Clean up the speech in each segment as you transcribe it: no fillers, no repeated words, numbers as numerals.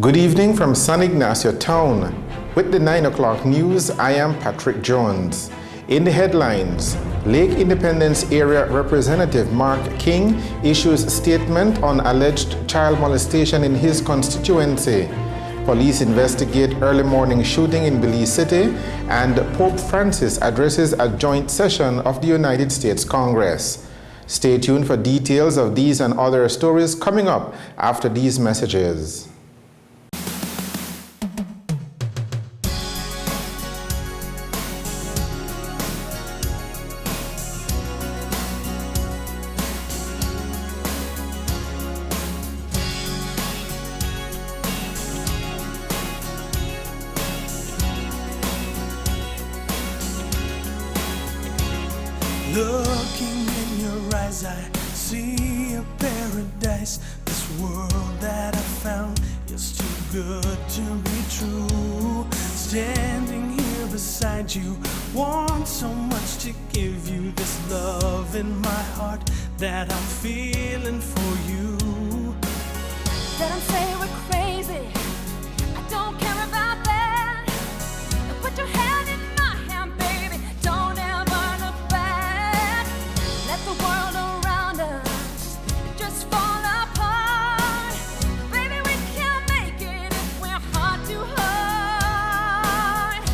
Good evening from San Ignacio Town. With the 9 o'clock news, I am Patrick Jones. In the headlines, Lake Independence Area Representative Mark King issues statement on alleged child molestation in his constituency. Police investigate early morning shooting in Belize City, and Pope Francis addresses a joint session of the United States Congress. Stay tuned for details of these and other stories coming up after these messages. Looking in your eyes, I see a paradise. This world that I found is too good to be true. Standing here beside you, want so much to give you this love in my heart that I'm feeling for you. Let them say we're crazy, I don't care about that. Now put your hand in my hand, baby, don't ever look back. Let the world around us just fall apart. Baby, we can't make it if we're heart to heart.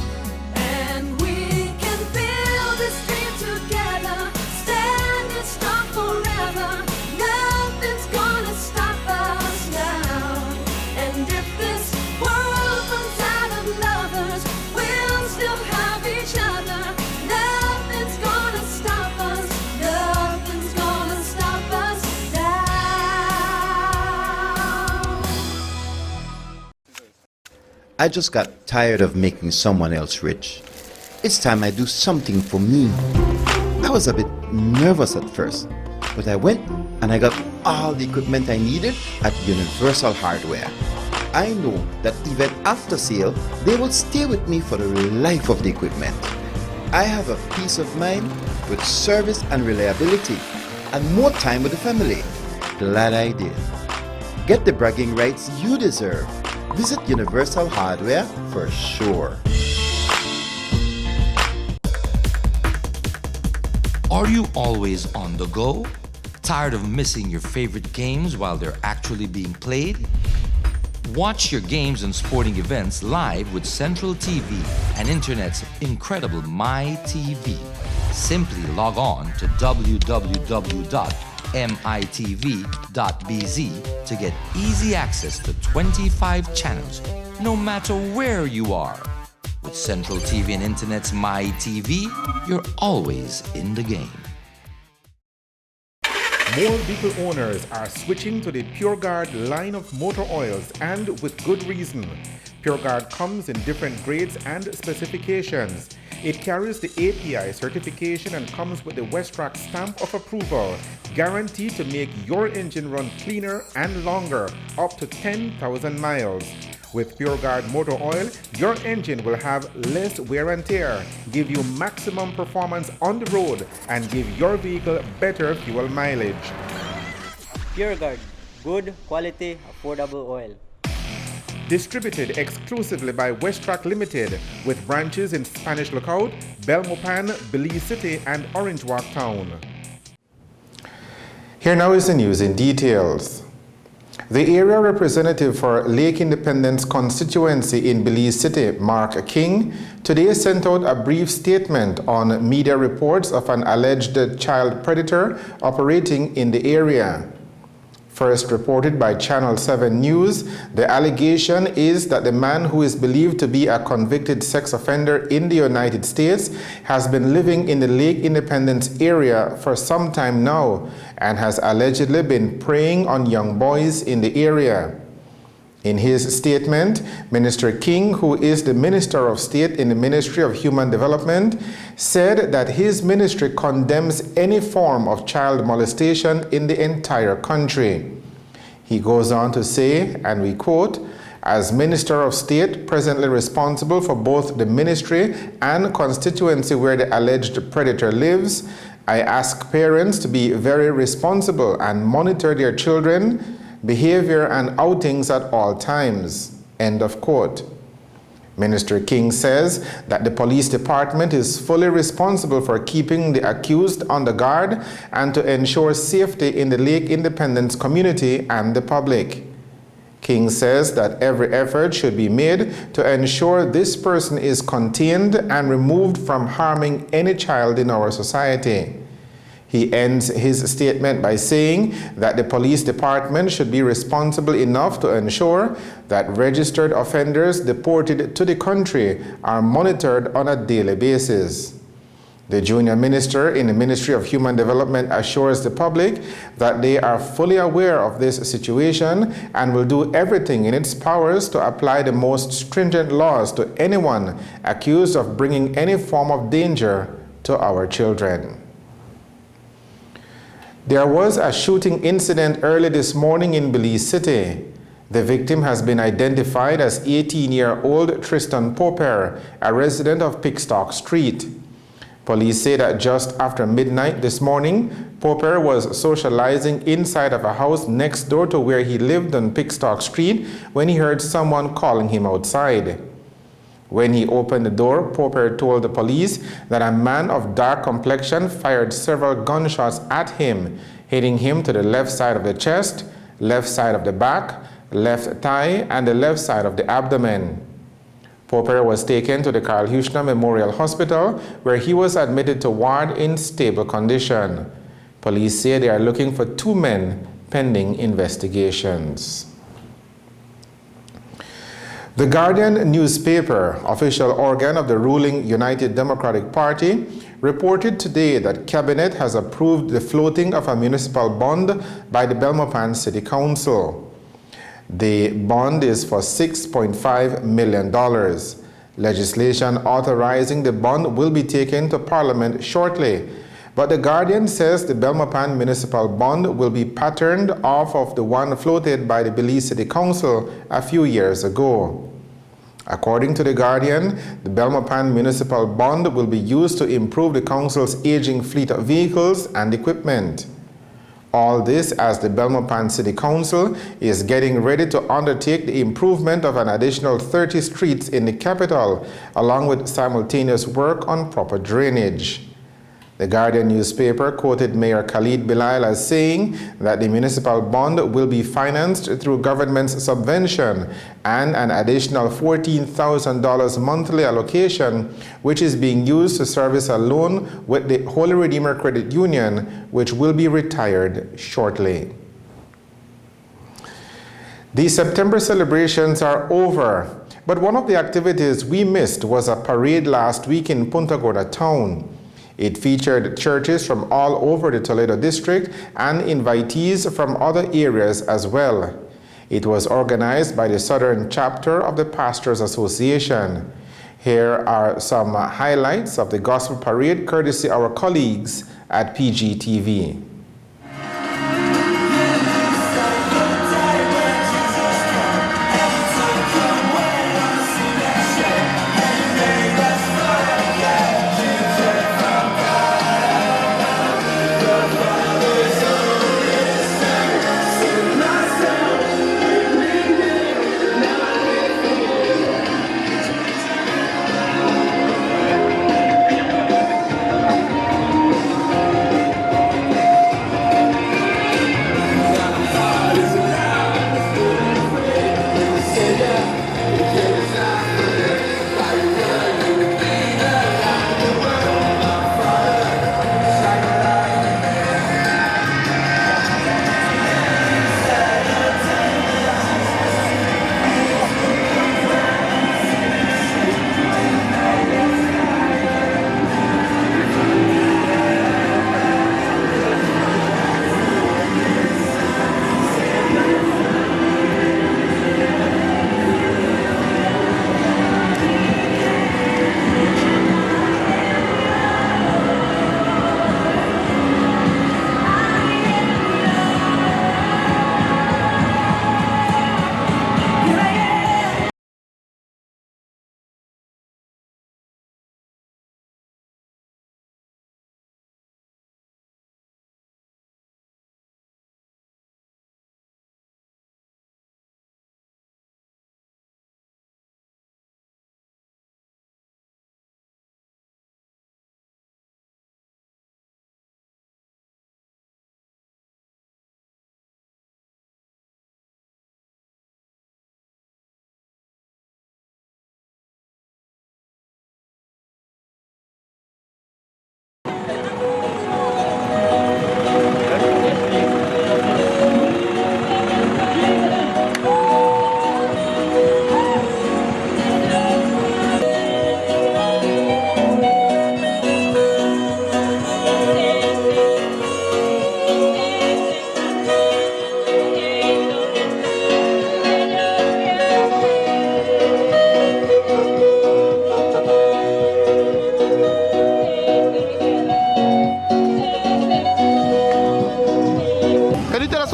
And we can build this dream together, standing strong forever. Nothing's gonna stop us now. And if this world runs out of lovers, we'll still have each other. Nothing's gonna stop us. Nothing's gonna stop us now. I just got tired of making someone else rich. It's time I do something for me. I was a bit nervous at first, but I went and I got all the equipment I needed at Universal Hardware. I know that even after sale, they will stay with me for the life of the equipment. I have a peace of mind with service and reliability, and more time with the family. Glad I did. Get the bragging rights you deserve. Visit Universal Hardware for sure. Are you always on the go? Tired of missing your favorite games while they're actually being played? Watch your games and sporting events live with Central TV and Internet's incredible MyTV. Simply log on to www.mitv.bz to get easy access to 25 channels, no matter where you are. With Central TV and Internet's MyTV, you're always in the game. More vehicle owners are switching to the PureGuard line of motor oils, and with good reason. PureGuard comes in different grades and specifications. It carries the API certification and comes with the Westrack stamp of approval, guaranteed to make your engine run cleaner and longer, up to 10,000 miles. With PureGuard motor oil, your engine will have less wear and tear, give you maximum performance on the road, and give your vehicle better fuel mileage. PureGuard, good quality, affordable oil. Distributed exclusively by Westrack Limited, with branches in Spanish Lookout, Belmopan, Belize City, and Orange Walk Town. Here now is the news in details. The area representative for Lake Independence constituency in Belize City, Mark King, today sent out a brief statement on media reports of an alleged child predator operating in the area. First reported by Channel 7 News, the allegation is that the man, who is believed to be a convicted sex offender in the United States, has been living in the Lake Independence area for some time now and has allegedly been preying on young boys in the area. In his statement, Minister King, who is the Minister of State in the Ministry of Human Development, said that his ministry condemns any form of child molestation in the entire country. He goes on to say, and we quote, "As Minister of State presently responsible for both the ministry and constituency where the alleged predator lives, I ask parents to be very responsible and monitor their children behavior and outings at all times. End of quote. Minister King says that the police department is fully responsible for keeping the accused under guard and to ensure safety in the Lake Independence community and the public. King says that every effort should be made to ensure this person is contained and removed from harming any child in our society. He ends his statement by saying that the police department should be responsible enough to ensure that registered offenders deported to the country are monitored on a daily basis. The junior minister in the Ministry of Human Development assures the public that they are fully aware of this situation and will do everything in its powers to apply the most stringent laws to anyone accused of bringing any form of danger to our children. There was a shooting incident early this morning in Belize City. The victim has been identified as 18-year-old Tristan Popper, a resident of Pickstock Street. Police say that just after midnight this morning, Popper was socializing inside of a house next door to where he lived on Pickstock Street when he heard someone calling him outside. When he opened the door, Popper told the police that a man of dark complexion fired several gunshots at him, hitting him to the left side of the chest, left side of the back, left thigh, and the left side of the abdomen. Popper was taken to the Carl Huchner Memorial Hospital, where he was admitted to ward in stable condition. Police say they are looking for 2 men pending investigations. The Guardian newspaper, official organ of the ruling United Democratic Party, reported today that Cabinet has approved the floating of a municipal bond by the Belmopan City Council. The bond is for $6.5 million. Legislation authorizing the bond will be taken to Parliament shortly, but the Guardian says the Belmopan municipal bond will be patterned off of the one floated by the Belize City Council a few years ago. According to the Guardian, the Belmopan municipal bond will be used to improve the council's aging fleet of vehicles and equipment. All this as the Belmopan City Council is getting ready to undertake the improvement of an additional 30 streets in the capital, along with simultaneous work on proper drainage. The Guardian newspaper quoted Mayor Khalid Bilal as saying that the municipal bond will be financed through government's subvention and an additional $14,000 monthly allocation, which is being used to service a loan with the Holy Redeemer Credit Union, which will be retired shortly. The September celebrations are over, but one of the activities we missed was a parade last week in Punta Gorda town. It featured churches from all over the Toledo district and invitees from other areas as well. It was organized by the Southern Chapter of the Pastors Association. Here are some highlights of the Gospel Parade courtesy our colleagues at PGTV.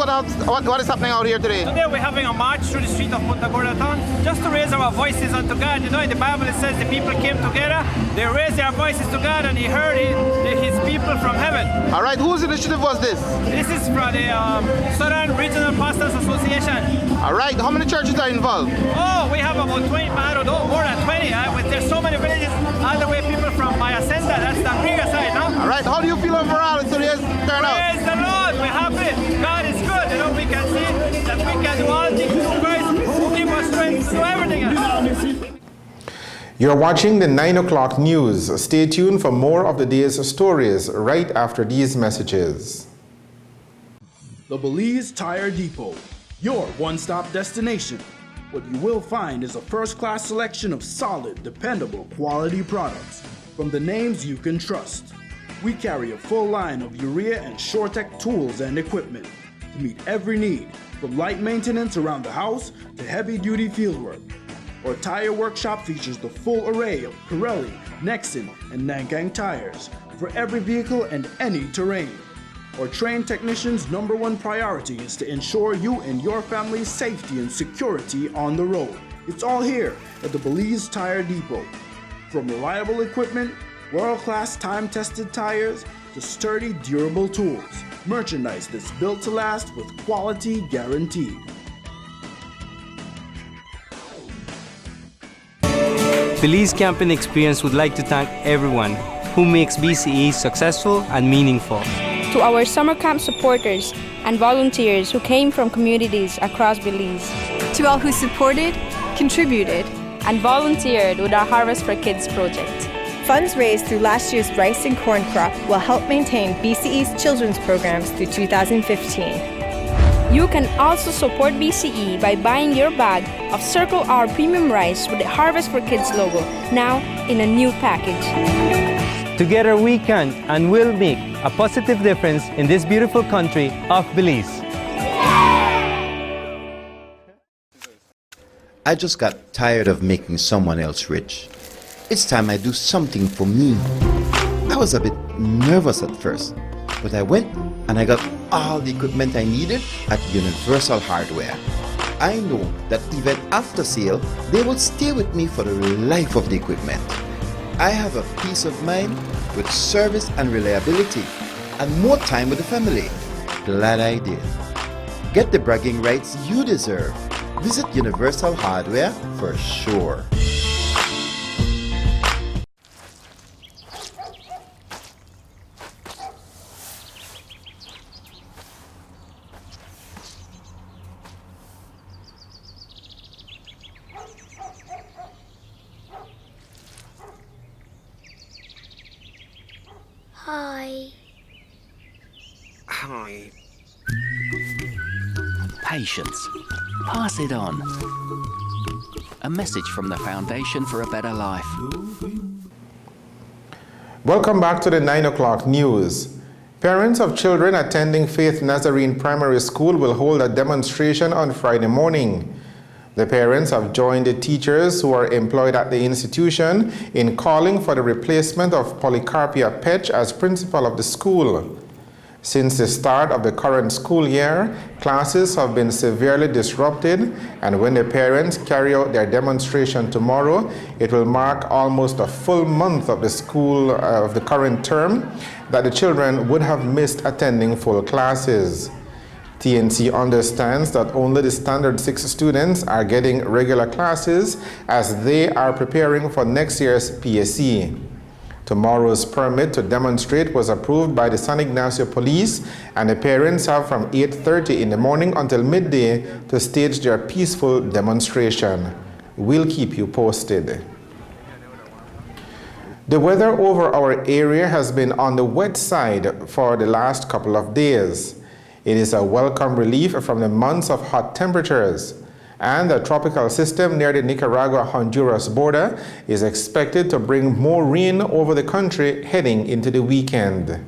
what is happening out here today? Today we're having a march through the street of Punta Gorda town just to raise our voices unto God. You know, in the Bible it says the people came together, they raised their voices to God, and He heard His people from heaven. All right, whose initiative was this? This is from the Southern Regional Pastors Association. All right, how many churches are involved? Oh, we have about 20, I don't know, more than 20. There's so many villages, all the way people from Maya Center, that's the bigger side, no? All right, how do you feel overall in today's turnout? Praise the Lord, we're happy. God is good, you know, we can see that we can do all things through Christ who give us strength to do everything else. You're watching the 9 o'clock news. Stay tuned for more of the day's stories right after these messages. The Belize Tire Depot, your one-stop destination. What you will find is a first-class selection of solid, dependable, quality products from the names you can trust. We carry a full line of urea and SureTech tools and equipment to meet every need, from light maintenance around the house to heavy-duty fieldwork. Our tire workshop features the full array of Pirelli, Nexen, and Nankang tires for every vehicle and any terrain. Our trained technicians' number one priority is to ensure you and your family's safety and security on the road. It's all here at the Belize Tire Depot. From reliable equipment, world-class time-tested tires, to sturdy, durable tools. Merchandise that's built to last with quality guaranteed. Belize Camping Experience would like to thank everyone who makes BCE successful and meaningful. To our summer camp supporters and volunteers who came from communities across Belize. To all who supported, contributed, and volunteered with our Harvest for Kids project. Funds raised through last year's rice and corn crop will help maintain BCE's children's programs through 2015. You can also support BCE by buying your bag of Circle R Premium Rice with the Harvest for Kids logo, now in a new package. Together we can and will make a positive difference in this beautiful country of Belize. I just got tired of making someone else rich. It's time I do something for me. I was a bit nervous at first, but I went and I got all the equipment I needed at Universal Hardware. I know that even after sale, they will stay with me for the life of the equipment. I have a peace of mind with service and reliability and more time with the family. Glad I did. Get the bragging rights you deserve. Visit Universal Hardware for sure. Hi. Hi. Patience. Pass it on. A message from the Foundation for a Better Life. Welcome back to the 9 o'clock news. Parents of children attending Faith Nazarene Primary School will hold a demonstration on Friday morning. The parents have joined the teachers who are employed at the institution in calling for the replacement of Polycarpia Petch as principal of the school. Since the start of the current school year, classes have been severely disrupted, and when the parents carry out their demonstration tomorrow, it will mark almost a full month of the school of the current term that the children would have missed attending full classes. TNC understands that only the Standard 6 students are getting regular classes as they are preparing for next year's PSE. Tomorrow's permit to demonstrate was approved by the San Ignacio Police, and the parents have from 8:30 in the morning until midday to stage their peaceful demonstration. We'll keep you posted. The weather over our area has been on the wet side for the last couple of days. It is a welcome relief from the months of hot temperatures, and the tropical system near the Nicaragua-Honduras border is expected to bring more rain over the country heading into the weekend.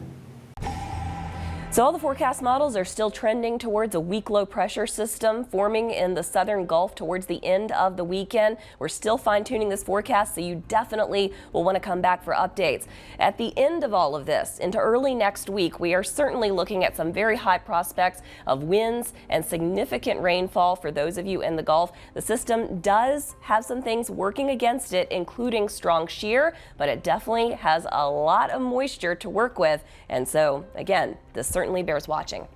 So all the forecast models are still trending towards a weak low pressure system forming in the southern Gulf towards the end of the weekend. We're still fine-tuning this forecast, so you definitely will want to come back for updates. At the end of all of this, into early next week, we are certainly looking at some very high prospects of winds and significant rainfall for those of you in the Gulf. The system does have some things working against it, including strong shear, but it definitely has a lot of moisture to work with. And so, again, this certainly bears watching.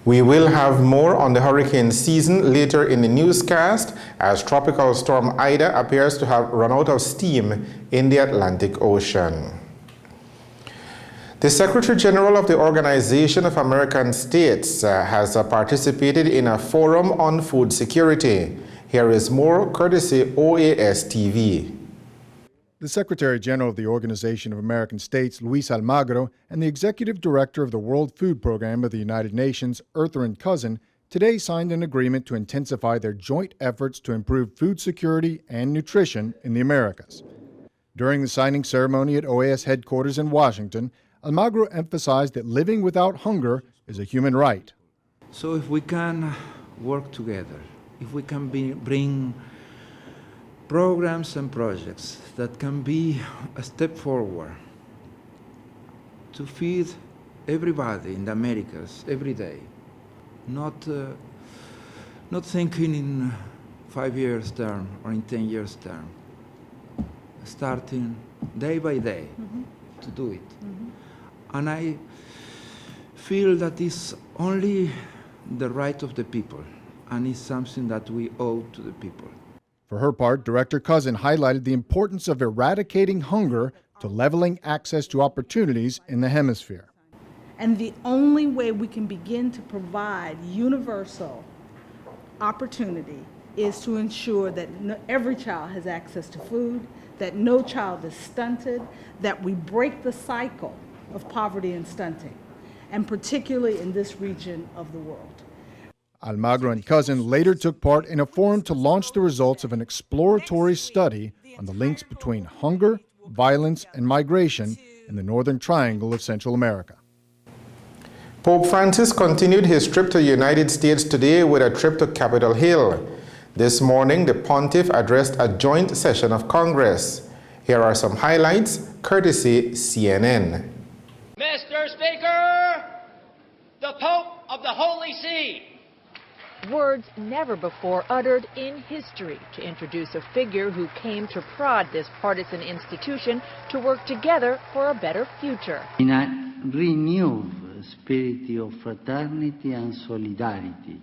We will have more on the hurricane season later in the newscast as Tropical Storm Ida appears to have run out of steam in the Atlantic Ocean. The Secretary General of the Organization of American States has participated in a forum on food security. Here is more courtesy OAS TV. The Secretary General of the Organization of American States, Luis Almagro, and the Executive Director of the World Food Program of the United Nations, Earther & Cousin, today signed an agreement to intensify their joint efforts to improve food security and nutrition in the Americas. During the signing ceremony at OAS headquarters in Washington, Almagro emphasized that living without hunger is a human right. So if we can work together, if we can bring programs and projects that can be a step forward to feed everybody in the Americas every day, not thinking in 5 years term or in 10 years term, starting day by day to do it. And I feel that it's only the right of the people, and it's something that we owe to the people. For her part, Director Cousin highlighted the importance of eradicating hunger to leveling access to opportunities in the hemisphere. And the only way we can begin to provide universal opportunity is to ensure that every child has access to food, that no child is stunted, that we break the cycle of poverty and stunting, and particularly in this region of the world. Almagro and Cousin later took part in a forum to launch the results of an exploratory study on the links between hunger, violence, and migration in the Northern Triangle of Central America. Pope Francis continued his trip to the United States today with a trip to Capitol Hill. This morning, the pontiff addressed a joint session of Congress. Here are some highlights, courtesy CNN. Mr. Speaker, the Pope of the Holy See. Words never before uttered in history to introduce a figure who came to prod this partisan institution to work together for a better future. In a renewed spirit of fraternity and solidarity,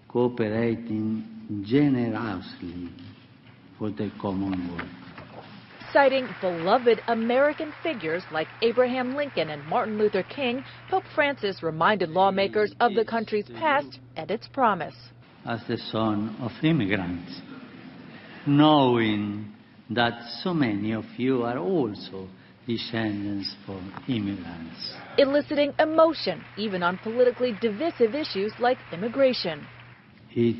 cooperating generously for the common good. Citing beloved American figures like Abraham Lincoln and Martin Luther King, Pope Francis reminded lawmakers of the country's past and its promise. As the son of immigrants, knowing that so many of you are also descendants from immigrants. Eliciting emotion, even on politically divisive issues like immigration. It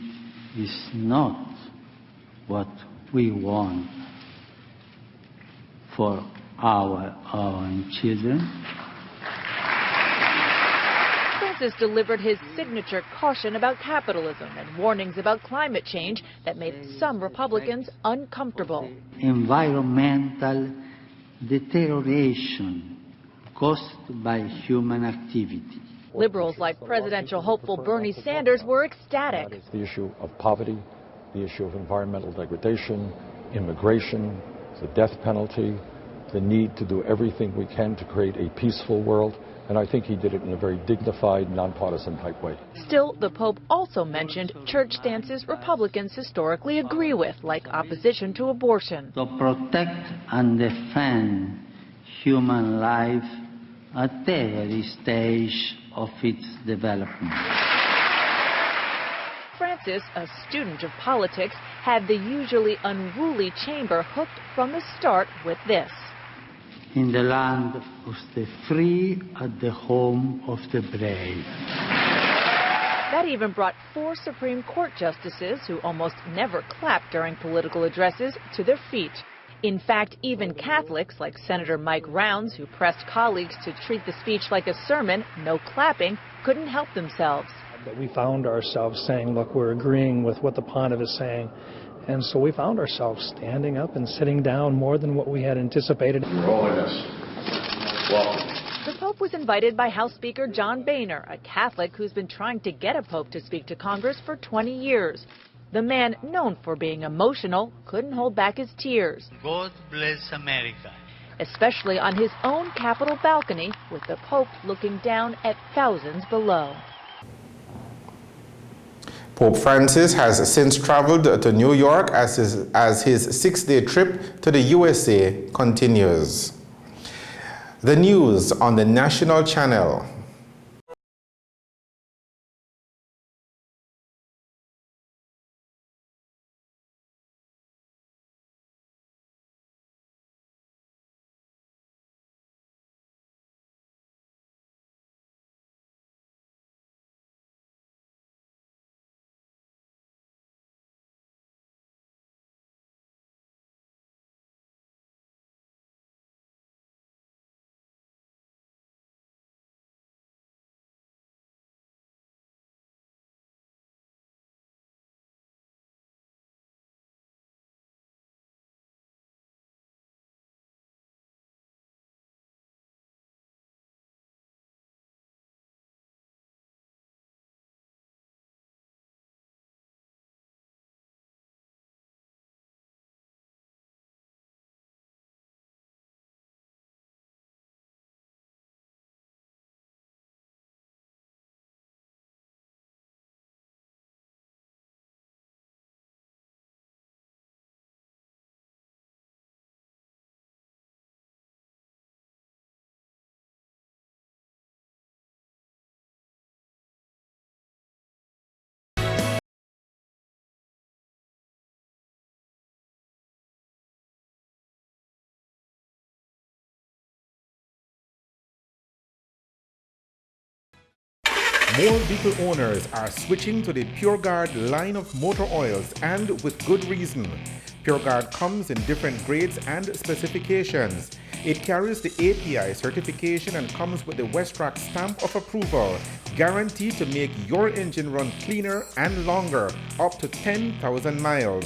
is not what we want for our own children. Francis delivered his signature caution about capitalism and warnings about climate change that made some Republicans uncomfortable. Environmental deterioration caused by human activity. Liberals like presidential hopeful Bernie Sanders were ecstatic. The issue of poverty, the issue of environmental degradation, immigration, the death penalty, the need to do everything we can to create a peaceful world, and I think he did it in a very dignified, nonpartisan type way. Still, the Pope also mentioned church stances Republicans historically agree with, like opposition to abortion. To protect and defend human life at every stage of its development. Francis, a student of politics, had the usually unruly chamber hooked from the start with this. In the land of the free, at the home of the brave. That even brought 4 Supreme Court justices, who almost never clap during political addresses, to their feet. In fact, even Catholics, like Senator Mike Rounds, who pressed colleagues to treat the speech like a sermon, no clapping, couldn't help themselves. We found ourselves saying, look, we're agreeing with what the pontiff is saying. And so we found ourselves standing up and sitting down more than what we had anticipated. Your Holiness, welcome. The Pope was invited by House Speaker John Boehner, a Catholic who's been trying to get a Pope to speak to Congress for 20 years. The man, known for being emotional, couldn't hold back his tears. God bless America. Especially on his own Capitol balcony, with the Pope looking down at thousands below. Pope Francis has since traveled to New York as his 6-day trip to the USA continues. The news on the national channel. More vehicle owners are switching to the PureGuard line of motor oils, and with good reason. PureGuard comes in different grades and specifications. It carries the API certification and comes with the Westrack stamp of approval, guaranteed to make your engine run cleaner and longer, up to 10,000 miles.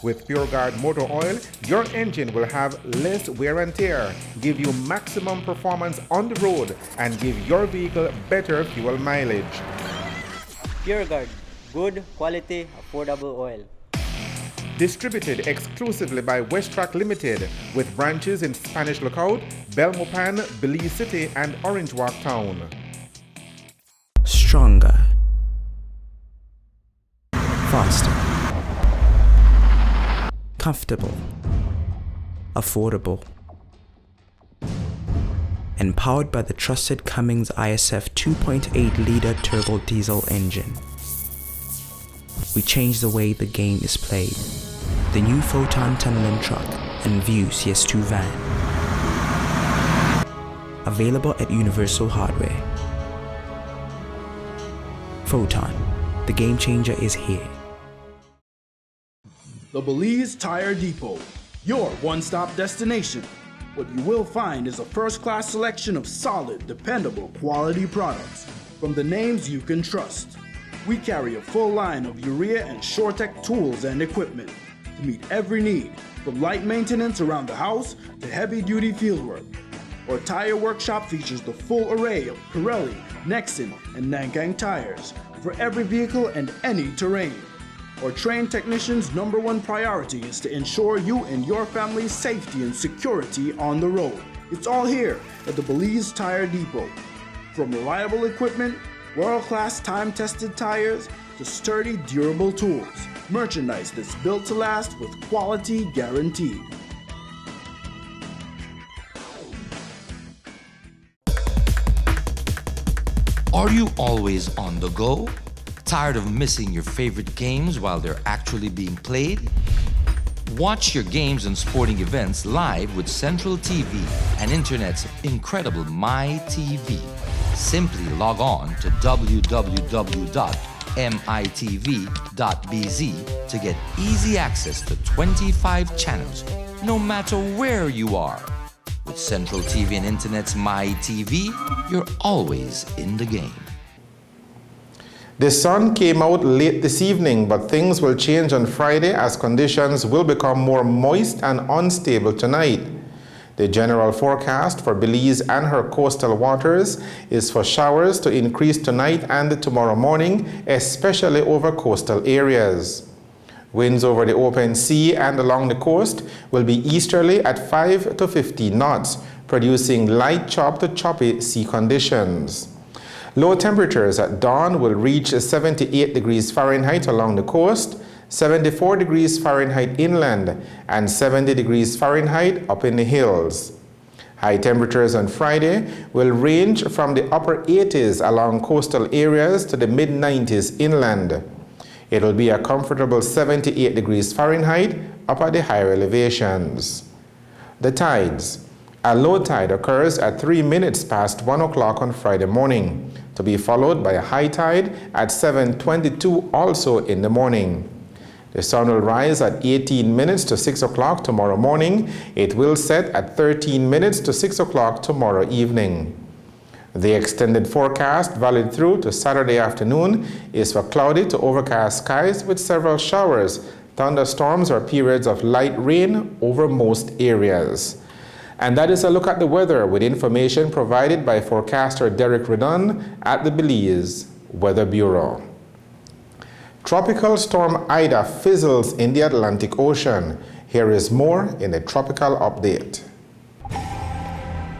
With PureGuard motor oil, your engine will have less wear and tear, give you maximum performance on the road, and give your vehicle better fuel mileage. PureGuard, good quality, affordable oil. Distributed exclusively by Westrack Limited, with branches in Spanish Lookout, Belmopan, Belize City, and Orange Walk Town. Stronger. Faster. Comfortable, affordable, and powered by the trusted Cummins ISF 2.8-liter turbo diesel engine. We changed the way the game is played. The new Photon tunneling truck and View CS2 van. Available at Universal Hardware. Photon, the game changer is here. The Belize Tire Depot, your one-stop destination. What you will find is a first-class selection of solid, dependable, quality products from the names you can trust. We carry a full line of urea and SureTech tools and equipment to meet every need, from light maintenance around the house to heavy-duty fieldwork. Our tire workshop features the full array of Pirelli, Nexen, and Nankang tires for every vehicle and any terrain. Our trained technicians' #1 priority is to ensure you and your family's safety and security on the road. It's all here at the Belize Tire Depot. From reliable equipment, world-class time-tested tires, to sturdy, durable tools. Merchandise that's built to last with quality guaranteed. Are you always on the go? Tired of missing your favorite games while they're actually being played? Watch your games and sporting events live with Central TV and Internet's incredible MyTV. Simply log on to www.mitv.bz to get easy access to 25 channels no matter where you are. With Central TV and Internet's My TV, you're always in the game. The sun came out late this evening, but things will change on Friday as conditions will become more moist and unstable tonight. The general forecast for Belize and her coastal waters is for showers to increase tonight and tomorrow morning, especially over coastal areas. Winds over the open sea and along the coast will be easterly at 5 to 15 knots, producing light chop to choppy sea conditions. Low temperatures at dawn will reach 78 degrees Fahrenheit along the coast, 74 degrees Fahrenheit inland, and 70 degrees Fahrenheit up in the hills. High temperatures on Friday will range from the upper 80s along coastal areas to the mid-90s inland. It will be a comfortable 78 degrees Fahrenheit up at the higher elevations. The tides. A low tide occurs at 3 minutes past 1 o'clock on Friday morning, to be followed by a high tide at 7:22 also in the morning. The sun will rise at 18 minutes to 6 o'clock tomorrow morning. It will set at 13 minutes to 6 o'clock tomorrow evening. The extended forecast, valid through to Saturday afternoon, is for cloudy to overcast skies with several showers, thunderstorms, or periods of light rain over most areas. And that is a look at the weather with information provided by forecaster Derek Redon at the Belize Weather Bureau. Tropical storm Ida fizzles in the Atlantic Ocean. Here is more in the tropical update.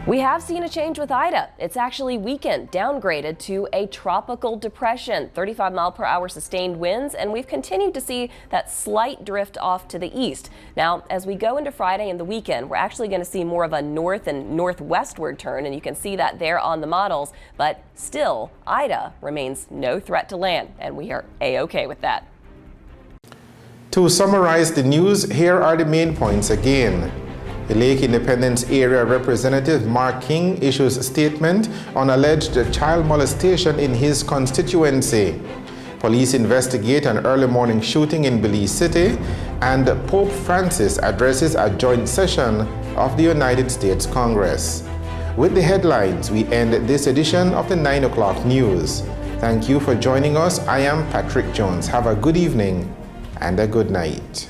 We have seen a change with Ida. It's actually weakened, downgraded to a tropical depression, 35 mile per hour sustained winds, and we've continued to see that slight drift off to the east. Now, as we go into Friday and the weekend, we're actually going to see more of a north and northwestward turn, and you can see that there on the models, but still, Ida remains no threat to land, and we are A-OK with that. To summarize the news, here are the main points again. The Lake Independence Area Representative Mark King issues a statement on alleged child molestation in his constituency. Police investigate an early morning shooting in Belize City, and Pope Francis addresses a joint session of the United States Congress. With the headlines, we end this edition of the 9 o'clock news. Thank you for joining us. I am Patrick Jones. Have a good evening and a good night.